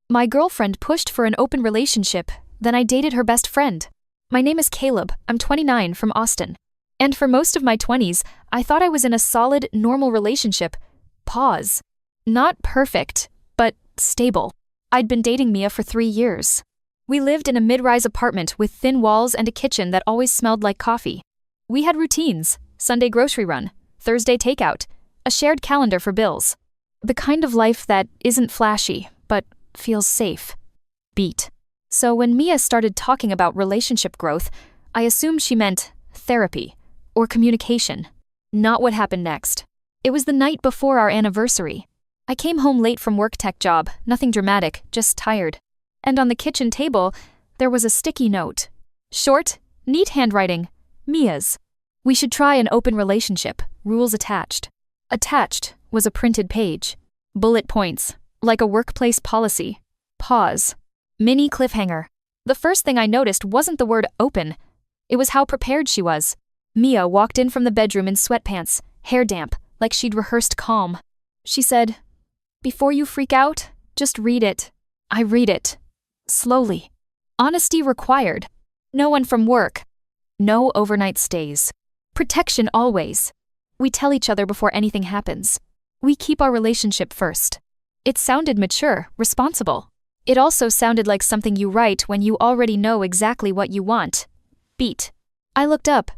My girlfriend pushed for an open relationship, then I dated her best friend. My name is Caleb, I'm 29 from Austin. And for most of my 20s, I thought I was in a solid, normal relationship. Pause. Not perfect, but stable. I'd been dating Mia for 3 years. We lived in a mid-rise apartment with thin walls and a kitchen that always smelled like coffee. We had routines: Sunday grocery run, Thursday takeout, a shared calendar for bills. The kind of life that isn't flashy, but feels safe. Beat. So when Mia started talking about relationship growth, I assumed she meant therapy or communication. Not what happened next. It was the night before our anniversary. I came home late from work tech job, nothing dramatic, just tired. And on the kitchen table, there was a sticky note. Short, neat handwriting. Mia's. We should try an open relationship, rules attached. Attached was a printed page. Bullet points, like a workplace policy. Pause. Mini cliffhanger. The first thing I noticed wasn't the word open. It was how prepared she was. Mia walked in from the bedroom in sweatpants, hair damp, like she'd rehearsed calm. She said, "Before you freak out, just read it." I read it. Slowly. Honesty required. No one from work. No overnight stays. Protection always. We tell each other before anything happens. We keep our relationship first. It sounded mature, responsible. It also sounded like something you write when you already know exactly what you want. Beat. I looked up.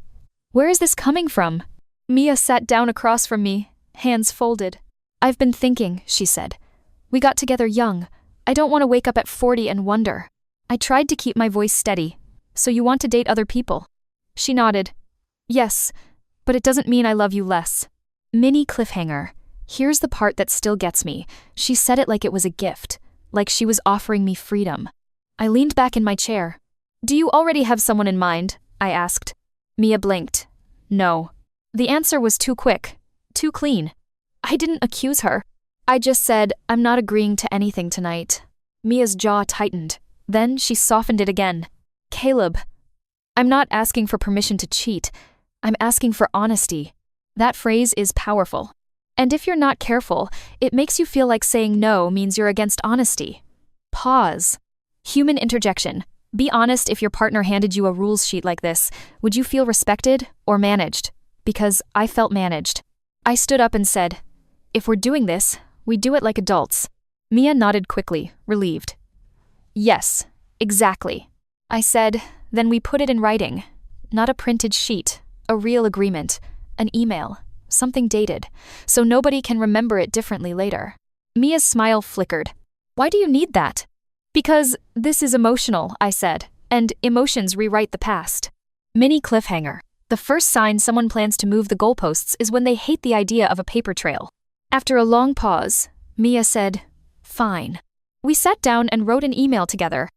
Where is this coming from? Mia sat down across from me, hands folded. "I've been thinking," she said. "We got together young. I don't want to wake up at 40 and wonder." I tried to keep my voice steady. "So you want to date other people?" She nodded. "Yes, but it doesn't mean I love you less." Mini cliffhanger. Here's the part that still gets me. She said it like it was a gift, like she was offering me freedom. I leaned back in my chair. "Do you already have someone in mind?" I asked. Mia blinked. "No." The answer was too quick, too clean. I didn't accuse her. I just said, "I'm not agreeing to anything tonight." Mia's jaw tightened. Then she softened it again. "Caleb, I'm not asking for permission to cheat. I'm asking for honesty." That phrase is powerful. And if you're not careful, it makes you feel like saying no means you're against honesty. Pause. Human interjection. Be honest. If your partner handed you a rules sheet like this, would you feel respected or managed? Because I felt managed. I stood up and said, "If we're doing this, we do it like adults." Mia nodded quickly, relieved. "Yes, exactly." I said, "Then we put it in writing. Not a printed sheet, a real agreement, an email, something dated, so nobody can remember it differently later." Mia's smile flickered. "Why do you need that?" "Because this is emotional," I said, "and emotions rewrite the past." Mini cliffhanger. The first sign someone plans to move the goalposts is when they hate the idea of a paper trail. After a long pause, Mia said, "Fine." We sat down and wrote an email together.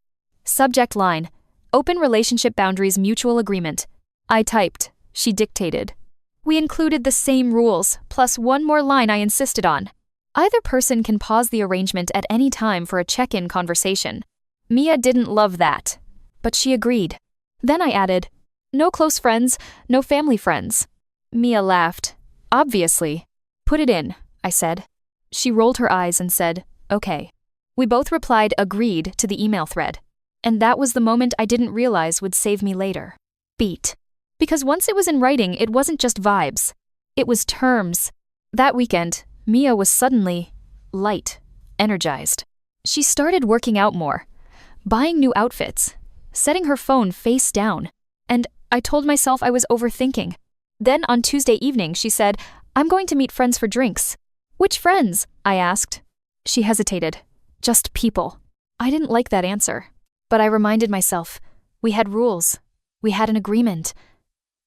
Subject line: Open relationship boundaries mutual agreement. I typed. She dictated. We included the same rules, plus one more line I insisted on. Either person can pause the arrangement at any time for a check-in conversation. Mia didn't love that, but she agreed. Then I added, "No close friends, no family friends." Mia laughed. "Obviously." "Put it in," I said. She rolled her eyes and said, "Okay." We both replied agreed to the email thread. And that was the moment I didn't realize would save me later. Beat. Because once it was in writing, it wasn't just vibes. It was terms. That weekend, Mia was suddenly light, energized. She started working out more, buying new outfits, setting her phone face down. And I told myself I was overthinking. Then on Tuesday evening, she said, "I'm going to meet friends for drinks." "Which friends?" I asked. She hesitated. "Just people." I didn't like that answer, but I reminded myself, we had rules. We had an agreement.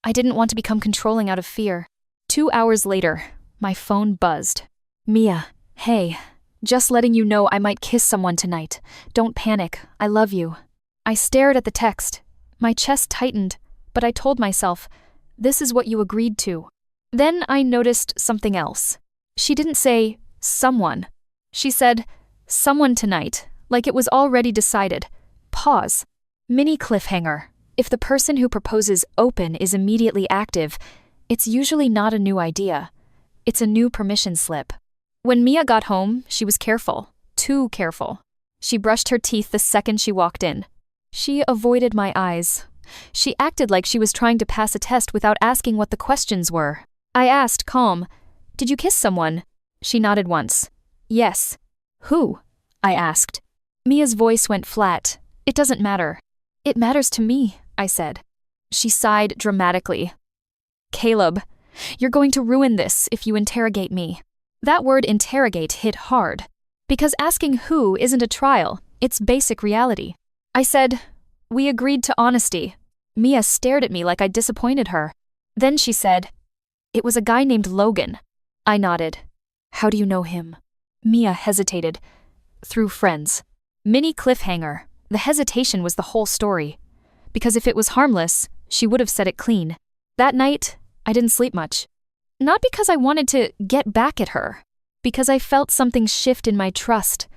I didn't want to become controlling out of fear. 2 hours later, my phone buzzed. "Mia, hey, just letting you know I might kiss someone tonight. Don't panic, I love you." I stared at the text. My chest tightened, but I told myself, this is what you agreed to. Then I noticed something else. She didn't say, someone. She said, someone tonight, like it was already decided. Pause. Mini cliffhanger. If the person who proposes open is immediately active, it's usually not a new idea. It's a new permission slip. When Mia got home, she was careful. Too careful. She brushed her teeth the second she walked in. She avoided my eyes. She acted like she was trying to pass a test without asking what the questions were. I asked, calm, "Did you kiss someone?" She nodded once. "Yes." "Who?" I asked. Mia's voice went flat. "It doesn't matter." "It matters to me," I said. She sighed dramatically. "Caleb, you're going to ruin this if you interrogate me." That word interrogate hit hard. Because asking who isn't a trial, it's basic reality. I said, "We agreed to honesty." Mia stared at me like I'd disappointed her. Then she said, "It was a guy named Logan." I nodded. "How do you know him?" Mia hesitated. "Through friends." Mini cliffhanger. The hesitation was the whole story. Because if it was harmless, she would have said it clean. That night, I didn't sleep much. Not because I wanted to get back at her. Because I felt something shift in my trust.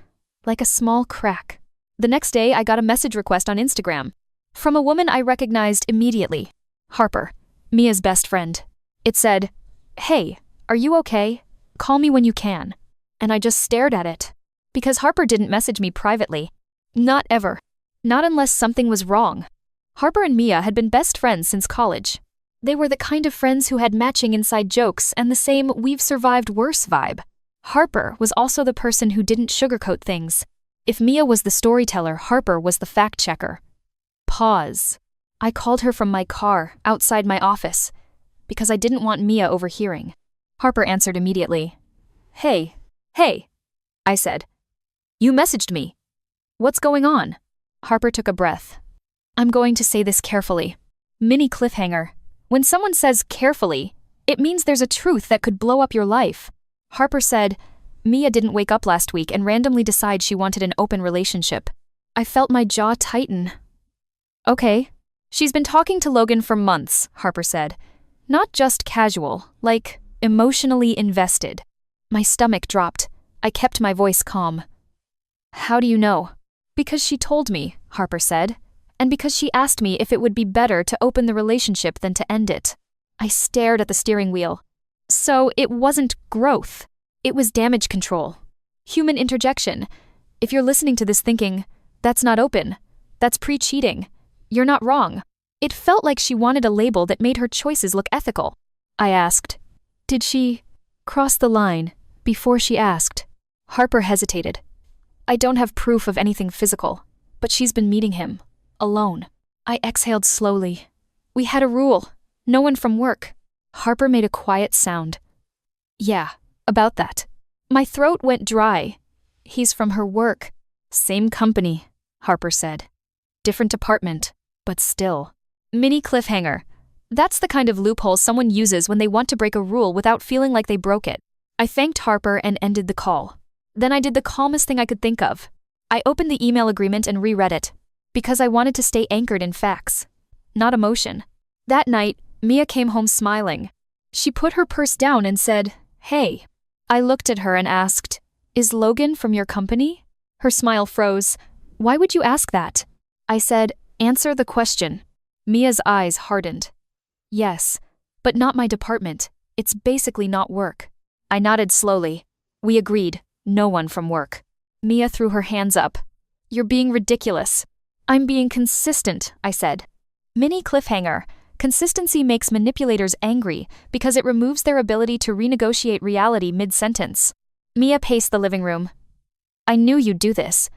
Like a small crack. The next day, I got a message request on Instagram. From a woman I recognized immediately. Harper, Mia's best friend. It said, "Hey, are you okay? Call me when you can." And I just stared at it. Because Harper didn't message me privately. Not ever. Not unless something was wrong. Harper and Mia had been best friends since college. They were the kind of friends who had matching inside jokes and the same "we've survived worse" vibe. Harper was also the person who didn't sugarcoat things. If Mia was the storyteller, Harper was the fact-checker. Pause. I called her from my car, outside my office, because I didn't want Mia overhearing. Harper answered immediately. Hey, I said. "You messaged me. What's going on?" Harper took a breath. "I'm going to say this carefully." Mini cliffhanger. When someone says carefully, it means there's a truth that could blow up your life. Harper said, "Mia didn't wake up last week and randomly decide she wanted an open relationship." I felt my jaw tighten. "Okay. She's been talking to Logan for months," Harper said. "Not just casual, like emotionally invested." My stomach dropped. I kept my voice calm. "How do you know?" "Because she told me," Harper said. "And because she asked me if it would be better to open the relationship than to end it." I stared at the steering wheel. So it wasn't growth. It was damage control. Human interjection. If you're listening to this thinking, "That's not open. That's pre-cheating," you're not wrong. It felt like she wanted a label that made her choices look ethical. I asked, "Did she cross the line before she asked?" Harper hesitated. "I don't have proof of anything physical, but she's been meeting him. Alone." I exhaled slowly. "We had a rule. No one from work." Harper made a quiet sound. "Yeah, about that." My throat went dry. "He's from her work." "Same company," Harper said. "Different department, but still." Mini cliffhanger. That's the kind of loophole someone uses when they want to break a rule without feeling like they broke it. I thanked Harper and ended the call. Then I did the calmest thing I could think of. I opened the email agreement and reread it. Because I wanted to stay anchored in facts, not emotion. That night, Mia came home smiling. She put her purse down and said, "Hey." I looked at her and asked, "Is Logan from your company?" Her smile froze. "Why would you ask that?" I said, "Answer the question." Mia's eyes hardened. "Yes, but not my department. It's basically not work." I nodded slowly. We agreed, no one from work. Mia threw her hands up. "You're being ridiculous." "I'm being consistent," I said. Mini cliffhanger. Consistency makes manipulators angry because it removes their ability to renegotiate reality mid-sentence. Mia paced the living room. "I knew you'd do this.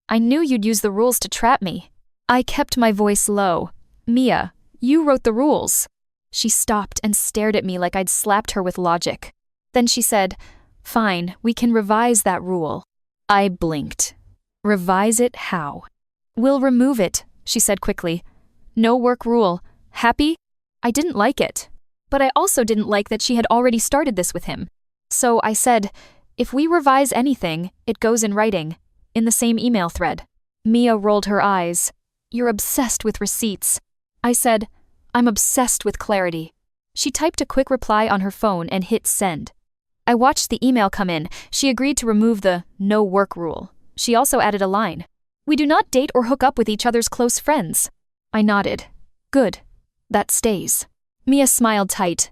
I knew you'd use the rules to trap me." I kept my voice low. "Mia, you wrote the rules." She stopped and stared at me like I'd slapped her with logic. Then she said, "Fine, we can revise that rule." I blinked. "Revise it how?" "We'll remove it," she said quickly. "No work rule. Happy?" I didn't like it. But I also didn't like that she had already started this with him. So I said, "If we revise anything, it goes in writing, in the same email thread." Mia rolled her eyes. "You're obsessed with receipts." I said, "I'm obsessed with clarity." She typed a quick reply on her phone and hit send. I watched the email come in. She agreed to remove the no work rule. She also added a line. "We do not date or hook up with each other's close friends." I nodded. "Good. That stays." Mia smiled tight.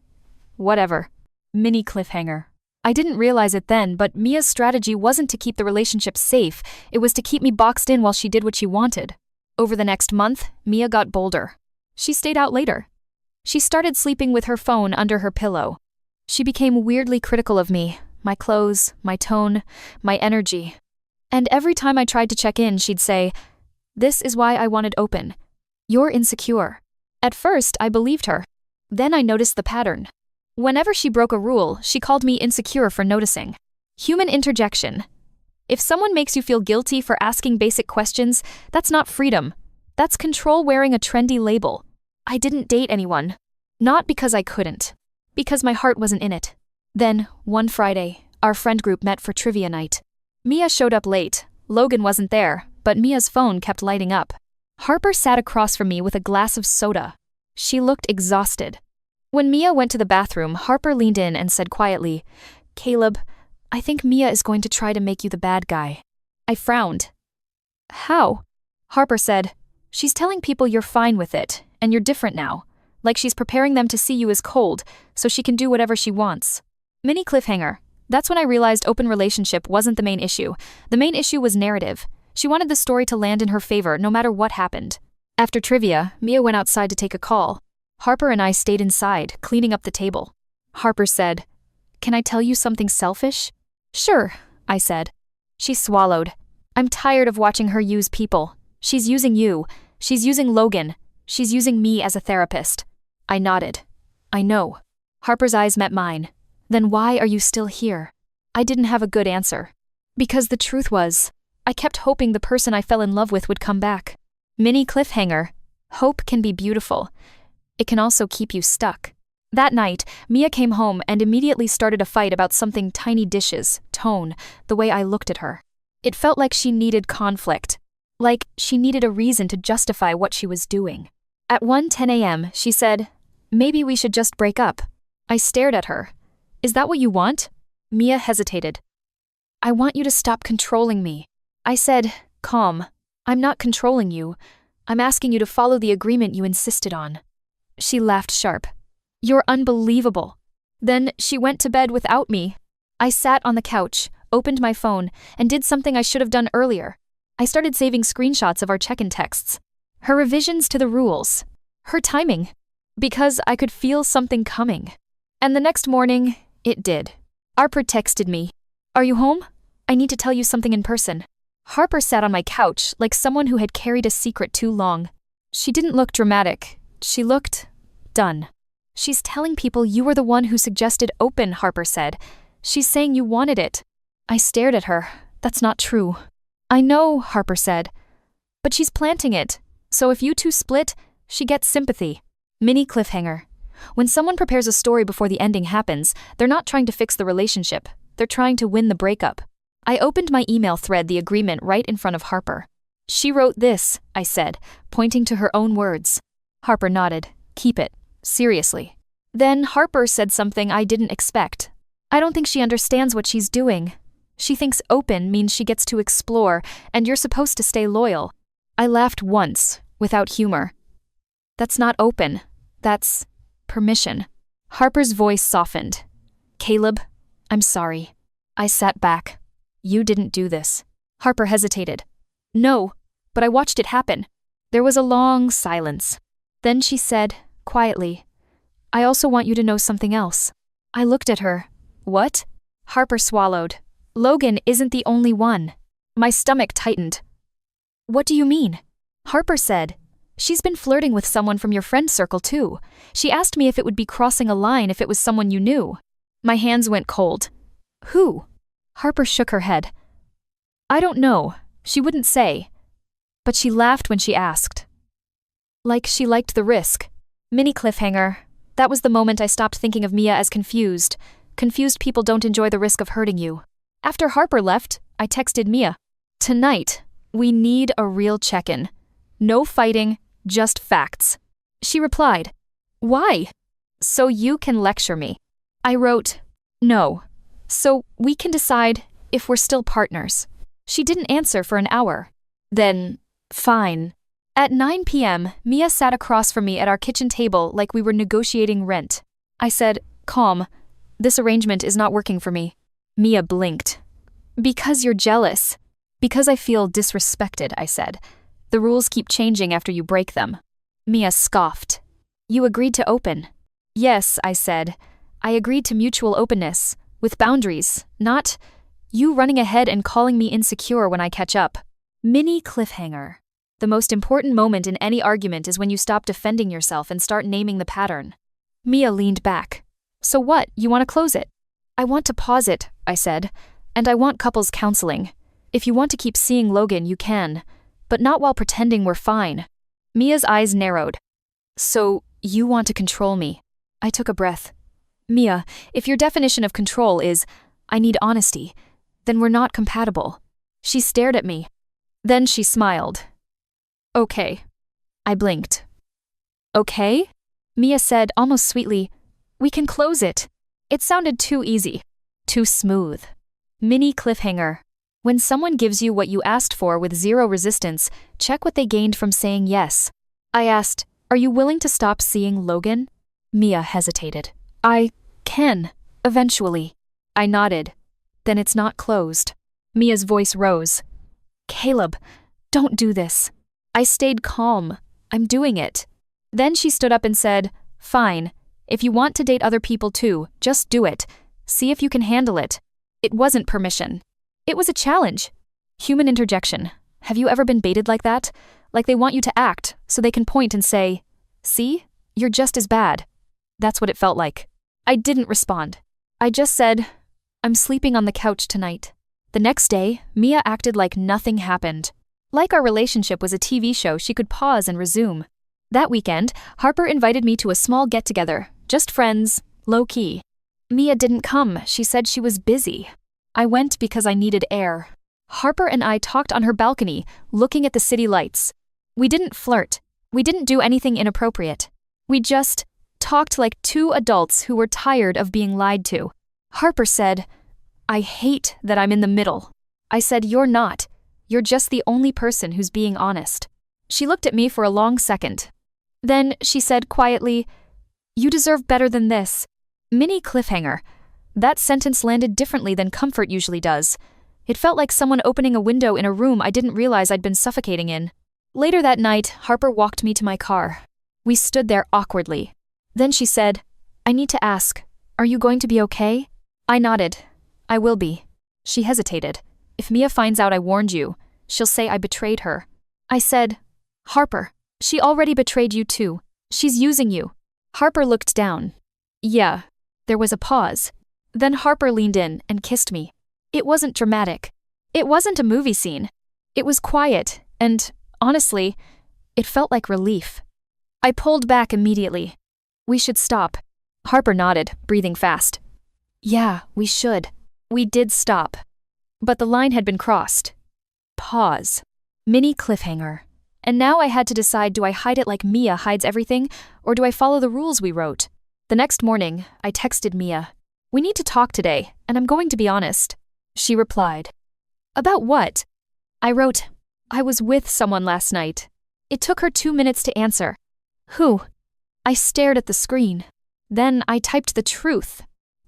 "Whatever." Mini cliffhanger. I didn't realize it then, but Mia's strategy wasn't to keep the relationship safe, it was to keep me boxed in while she did what she wanted. Over the next month, Mia got bolder. She stayed out later. She started sleeping with her phone under her pillow. She became weirdly critical of me, my clothes, my tone, my energy. And every time I tried to check in, she'd say, "This is why I wanted open. You're insecure." At first, I believed her. Then I noticed the pattern. Whenever she broke a rule, she called me insecure for noticing. Human interjection. If someone makes you feel guilty for asking basic questions, that's not freedom. That's control wearing a trendy label. I didn't date anyone. Not because I couldn't. Because my heart wasn't in it. Then, one Friday, our friend group met for trivia night. Mia showed up late. Logan wasn't there, but Mia's phone kept lighting up. Harper sat across from me with a glass of soda. She looked exhausted. When Mia went to the bathroom, Harper leaned in and said quietly, "Caleb, I think Mia is going to try to make you the bad guy." I frowned. "How?" Harper said, "She's telling people you're fine with it, and you're different now. Like she's preparing them to see you as cold, so she can do whatever she wants." Mini cliffhanger. That's when I realized open relationship wasn't the main issue. The main issue was narrative. She wanted the story to land in her favor no matter what happened. After trivia, Mia went outside to take a call. Harper and I stayed inside, cleaning up the table. Harper said, "Can I tell you something selfish?" "Sure," I said. She swallowed. "I'm tired of watching her use people. She's using you. She's using Logan. She's using me as a therapist." I nodded. "I know." Harper's eyes met mine. "Then why are you still here?" I didn't have a good answer. Because the truth was, I kept hoping the person I fell in love with would come back. Mini cliffhanger. Hope can be beautiful. It can also keep you stuck. That night, Mia came home and immediately started a fight about something: tiny dishes, tone, the way I looked at her. It felt like she needed conflict. Like she needed a reason to justify what she was doing. At 1:10 a.m., she said, "Maybe we should just break up." I stared at her. "Is that what you want?" Mia hesitated. "I want you to stop controlling me." I said, calm, "I'm not controlling you. I'm asking you to follow the agreement you insisted on." She laughed sharp. "You're unbelievable." Then she went to bed without me. I sat on the couch, opened my phone, and did something I should have done earlier. I started saving screenshots of our check-in texts. Her revisions to the rules. Her timing. Because I could feel something coming. And the next morning, it did. Harper texted me, "Are you home? I need to tell you something in person." Harper sat on my couch like someone who had carried a secret too long. She didn't look dramatic. She looked done. "She's telling people you were the one who suggested open," Harper said. "She's saying you wanted it." I stared at her. "That's not true." "I know," Harper said. "But she's planting it. So if you two split, she gets sympathy." Mini cliffhanger. When someone prepares a story before the ending happens, they're not trying to fix the relationship. They're trying to win the breakup. I opened my email thread, the agreement, right in front of Harper. "She wrote this," I said, pointing to her own words. Harper nodded. "Keep it. Seriously." Then Harper said something I didn't expect. "I don't think she understands what she's doing. She thinks open means she gets to explore, and you're supposed to stay loyal." I laughed once, without humor. "That's not open. That's permission." Harper's voice softened. "Caleb, I'm sorry." I sat back. "You didn't do this." Harper hesitated. "No, but I watched it happen." There was a long silence. Then she said, quietly, "I also want you to know something else." I looked at her. "What?" Harper swallowed. "Logan isn't the only one." My stomach tightened. "What do you mean?" Harper said, "She's been flirting with someone from your friend circle too. She asked me if it would be crossing a line if it was someone you knew." My hands went cold. "Who?" Harper shook her head. "I don't know. She wouldn't say. But she laughed when she asked. Like she liked the risk." Mini cliffhanger. That was the moment I stopped thinking of Mia as confused. Confused people don't enjoy the risk of hurting you. After Harper left, I texted Mia. "Tonight, we need a real check-in. No fighting, just facts." She replied, "Why?" "So you can lecture me." I wrote, "No. So we can decide if we're still partners." She didn't answer for an hour. Then, fine. At 9 p.m., Mia sat across from me at our kitchen table like we were negotiating rent. I said, calm, This arrangement is not working for me. Mia blinked. Because you're jealous. Because I feel disrespected, I said. The rules keep changing after you break them. Mia scoffed. You agreed to open. Yes, I said. I agreed to mutual openness, with boundaries, not you running ahead and calling me insecure when I catch up. Mini cliffhanger. The most important moment in any argument is when you stop defending yourself and start naming the pattern. Mia leaned back. So what, you want to close it? I want to pause it, I said, and I want couples counseling. If you want to keep seeing Logan, you can, but not while pretending we're fine. Mia's eyes narrowed. So, you want to control me? I took a breath. Mia, if your definition of control is, I need honesty, then we're not compatible. She stared at me. Then she smiled. Okay. I blinked. Okay? Mia said almost sweetly, we can close it. It sounded too easy. Too smooth. Mini cliffhanger. When someone gives you what you asked for with zero resistance, check what they gained from saying yes. I asked, are you willing to stop seeing Logan? Mia hesitated. I can, eventually. I nodded. Then it's not closed. Mia's voice rose. Caleb, don't do this. I stayed calm. I'm doing it. Then she stood up and said, fine. If you want to date other people too, just do it. See if you can handle it. It wasn't permission. It was a challenge. Human interjection. Have you ever been baited like that? Like they want you to act, so they can point and say, see? You're just as bad. That's what it felt like. I didn't respond. I just said, I'm sleeping on the couch tonight. The next day, Mia acted like nothing happened. Like our relationship was a TV show she could pause and resume. That weekend, Harper invited me to a small get-together, just friends, low-key. Mia didn't come, she said she was busy. I went because I needed air. Harper and I talked on her balcony, looking at the city lights. We didn't flirt. We didn't do anything inappropriate. We just talked like two adults who were tired of being lied to. Harper said, I hate that I'm in the middle. I said, you're not. You're just the only person who's being honest. She looked at me for a long second. Then she said quietly, you deserve better than this. Mini cliffhanger. That sentence landed differently than comfort usually does. It felt like someone opening a window in a room I didn't realize I'd been suffocating in. Later that night, Harper walked me to my car. We stood there awkwardly. Then she said, I need to ask, are you going to be okay? I nodded. I will be. She hesitated. If Mia finds out I warned you, she'll say I betrayed her. I said, Harper, she already betrayed you too. She's using you. Harper looked down. Yeah. There was a pause. Then Harper leaned in and kissed me. It wasn't dramatic. It wasn't a movie scene. It was quiet, and, honestly, it felt like relief. I pulled back immediately. We should stop. Harper nodded, breathing fast. Yeah, we should. We did stop. But the line had been crossed. Pause. Mini cliffhanger. And now I had to decide, do I hide it like Mia hides everything, or do I follow the rules we wrote? The next morning, I texted Mia. We need to talk today, and I'm going to be honest. She replied. About what? I wrote, I was with someone last night. It took her 2 minutes to answer. Who? I stared at the screen. Then I typed the truth.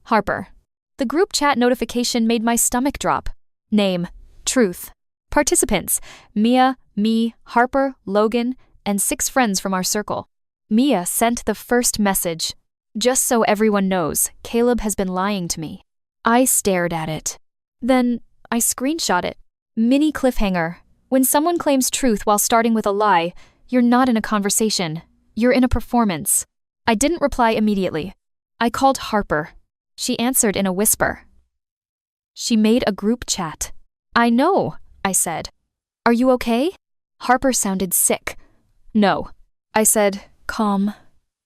Harper. The group chat notification made my stomach drop. Name, truth. Participants, Mia, me, Harper, Logan, and 6 friends from our circle. Mia sent the first message. Just so everyone knows, Caleb has been lying to me. I stared at it. Then I screenshot it. Mini cliffhanger. When someone claims truth while starting with a lie, you're not in a conversation. You're in a performance. I didn't reply immediately. I called Harper. She answered in a whisper. She made a group chat. I know, I said. Are you okay? Harper sounded sick. No. I said, calm.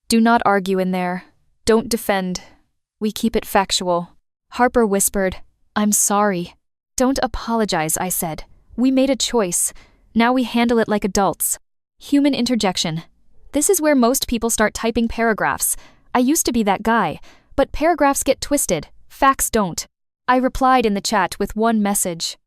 Do not argue in there. Don't defend. We keep it factual. Harper whispered, I'm sorry. Don't apologize, I said. We made a choice. Now we handle it like adults. Human interjection. This is where most people start typing paragraphs. I used to be that guy, but paragraphs get twisted. Facts don't. I replied in the chat with one message.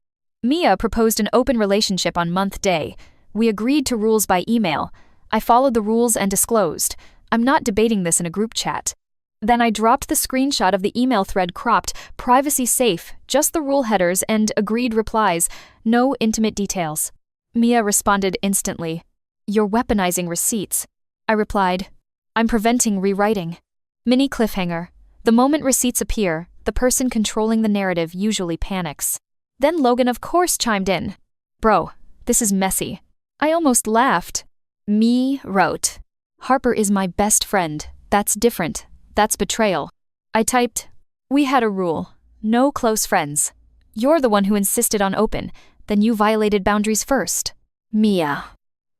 Mia proposed an open relationship on month day. We agreed to rules by email. I followed the rules and disclosed. I'm not debating this in a group chat. Then I dropped the screenshot of the email thread cropped, privacy safe, just the rule headers and agreed replies, no intimate details. Mia responded instantly. You're weaponizing receipts. I replied, I'm preventing rewriting. Mini cliffhanger. The moment receipts appear, the person controlling the narrative usually panics. Then Logan of course chimed in. Bro, this is messy. I almost laughed. Me wrote, Harper is my best friend. That's different. That's betrayal. I typed, we had a rule. No close friends. You're the one who insisted on open. Then you violated boundaries first. Mia.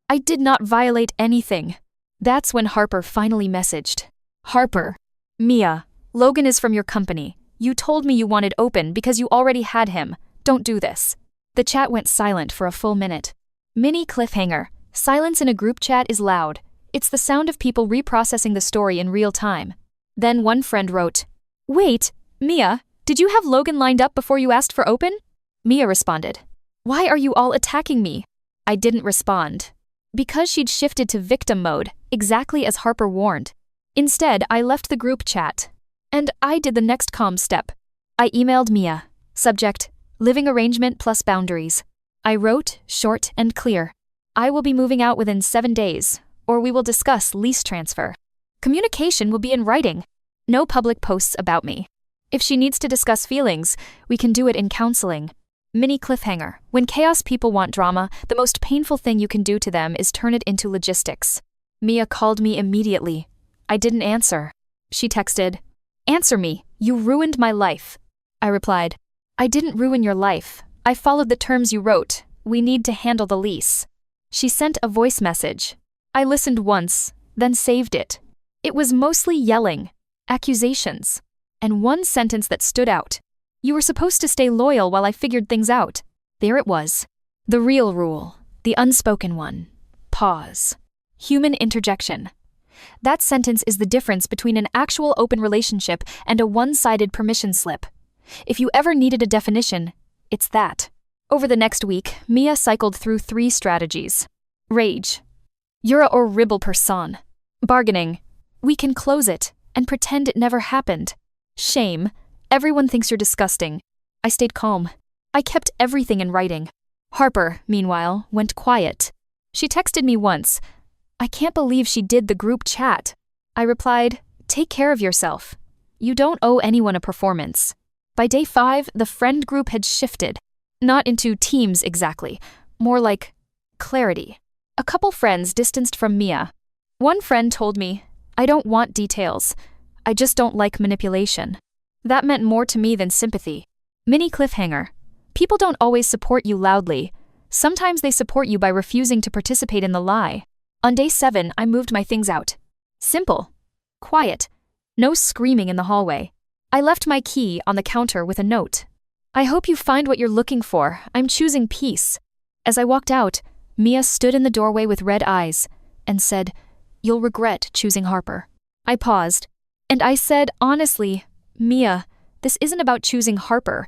I did not violate anything. That's when Harper finally messaged. Harper. Mia, Logan is from your company. You told me you wanted open because you already had him. Don't do this. The chat went silent for a full minute. Mini cliffhanger. Silence in a group chat is loud. It's the sound of people reprocessing the story in real time. Then one friend wrote, Wait, Mia, did you have Logan lined up before you asked for open? Mia responded, Why are you all attacking me? I didn't respond. Because she'd shifted to victim mode, exactly as Harper warned. Instead, I left the group chat. And I did the next calm step. I emailed Mia. Subject, living arrangement plus boundaries. I wrote, short and clear. I will be moving out within 7 days, or we will discuss lease transfer. Communication will be in writing. No public posts about me. If she needs to discuss feelings, we can do it in counseling. Mini cliffhanger. When chaos people want drama, the most painful thing you can do to them is turn it into logistics. Mia called me immediately. I didn't answer. She texted, Answer me, you ruined my life. I replied, I didn't ruin your life. I followed the terms you wrote. We need to handle the lease. She sent a voice message. I listened once, then saved it. It was mostly yelling, accusations, and one sentence that stood out. You were supposed to stay loyal while I figured things out. There it was. The real rule, the unspoken one. Pause. Human interjection. That sentence is the difference between an actual open relationship and a one-sided permission slip. If you ever needed a definition, it's that. Over the next week, Mia cycled through 3 strategies. Rage. You're a horrible person. Bargaining. We can close it and pretend it never happened. Shame. Everyone thinks you're disgusting. I stayed calm. I kept everything in writing. Harper, meanwhile, went quiet. She texted me once. I can't believe she did the group chat. I replied, Take care of yourself. You don't owe anyone a performance. By day 5, the friend group had shifted. Not into teams exactly, more like clarity. A couple friends distanced from Mia. One friend told me, I don't want details. I just don't like manipulation. That meant more to me than sympathy. Mini cliffhanger. People don't always support you loudly. Sometimes they support you by refusing to participate in the lie. On day 7, I moved my things out. Simple. Quiet. No screaming in the hallway. I left my key on the counter with a note. I hope you find what you're looking for. I'm choosing peace. As I walked out, Mia stood in the doorway with red eyes and said, You'll regret choosing Harper. I paused, and I said, honestly, Mia, this isn't about choosing Harper.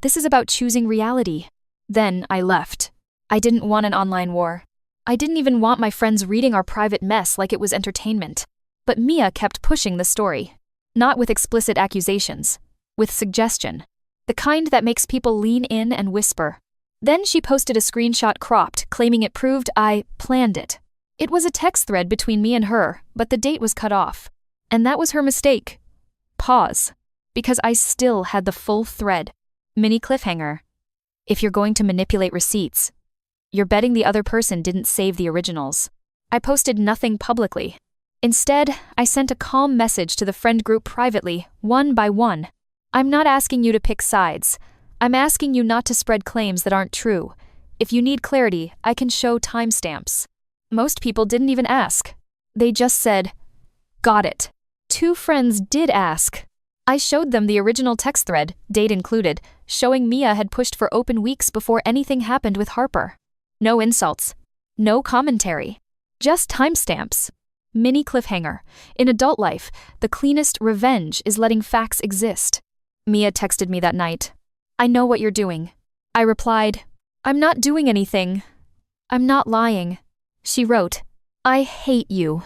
This is about choosing reality. Then I left. I didn't want an online war. I didn't even want my friends reading our private mess like it was entertainment. But Mia kept pushing the story. Not with explicit accusations, with suggestion. The kind that makes people lean in and whisper. Then she posted a screenshot cropped, claiming it proved I planned it. It was a text thread between me and her, but the date was cut off. And that was her mistake. Pause. Because I still had the full thread. Mini cliffhanger. If you're going to manipulate receipts, you're betting the other person didn't save the originals. I posted nothing publicly. Instead, I sent a calm message to the friend group privately, one by one. I'm not asking you to pick sides. I'm asking you not to spread claims that aren't true. If you need clarity, I can show timestamps. Most people didn't even ask. They just said, Got it. 2 friends did ask. I showed them the original text thread, date included, showing Mia had pushed for open weeks before anything happened with Harper. No insults. No commentary. Just timestamps. Mini cliffhanger. In adult life, the cleanest revenge is letting facts exist. Mia texted me that night. I know what you're doing. I replied, I'm not doing anything. I'm not lying. She wrote, I hate you.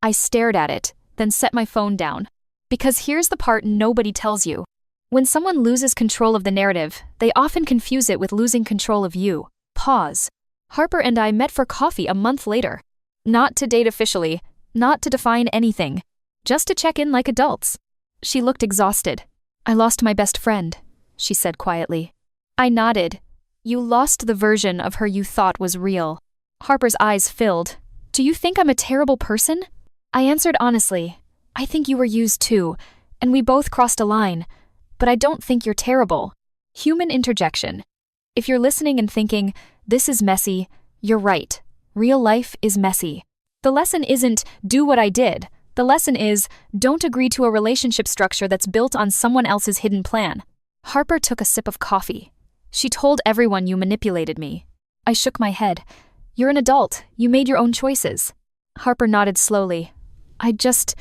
I stared at it, then set my phone down. Because here's the part nobody tells you. When someone loses control of the narrative, they often confuse it with losing control of you. Pause. Harper and I met for coffee a month later. Not to date officially, not to define anything, just to check in like adults. She looked exhausted. I lost my best friend, she said quietly. I nodded. You lost the version of her you thought was real. Harper's eyes filled. Do you think I'm a terrible person? I answered honestly. I think you were used too, and we both crossed a line. But I don't think you're terrible. Human interjection. If you're listening and thinking, this is messy, you're right. Real life is messy. The lesson isn't, do what I did. The lesson is, don't agree to a relationship structure that's built on someone else's hidden plan. Harper took a sip of coffee. She told everyone you manipulated me. I shook my head. You're an adult. You made your own choices. Harper nodded slowly. I just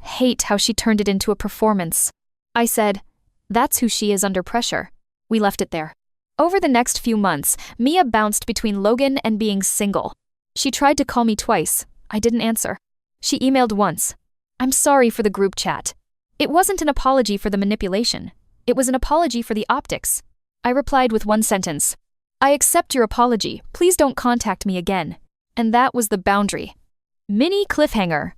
hate how she turned it into a performance. I said, that's who she is under pressure. We left it there. Over the next few months, Mia bounced between Logan and being single. She tried to call me twice. I didn't answer. She emailed once. I'm sorry for the group chat. It wasn't an apology for the manipulation. It was an apology for the optics. I replied with one sentence. I accept your apology. Please don't contact me again. And that was the boundary. Mini cliffhanger.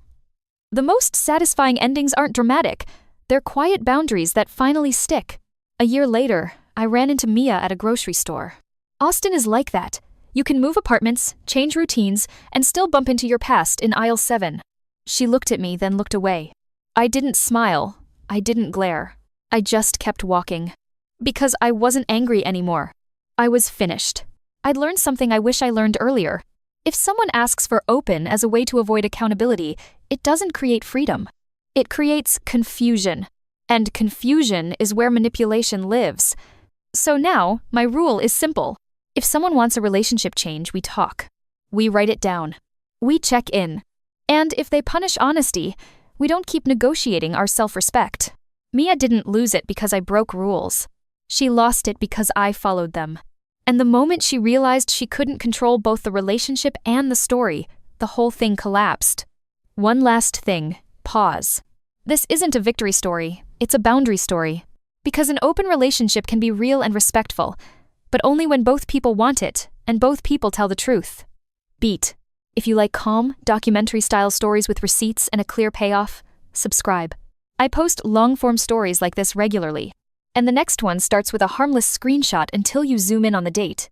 The most satisfying endings aren't dramatic. They're quiet boundaries that finally stick. A year later, I ran into Mia at a grocery store. Austin is like that. You can move apartments, change routines, and still bump into your past in aisle 7. She looked at me, then looked away. I didn't smile. I didn't glare. I just kept walking. Because I wasn't angry anymore. I was finished. I'd learned something I wish I learned earlier. If someone asks for open as a way to avoid accountability, it doesn't create freedom. It creates confusion. And confusion is where manipulation lives. So now, my rule is simple. If someone wants a relationship change, we talk. We write it down. We check in. And if they punish honesty, we don't keep negotiating our self-respect. Mia didn't lose it because I broke rules. She lost it because I followed them. And the moment she realized she couldn't control both the relationship and the story, the whole thing collapsed. One last thing. Pause. This isn't a victory story. It's a boundary story. Because an open relationship can be real and respectful, but only when both people want it, and both people tell the truth. Beat. If you like calm, documentary-style stories with receipts and a clear payoff, subscribe. I post long-form stories like this regularly. And the next one starts with a harmless screenshot until you zoom in on the date.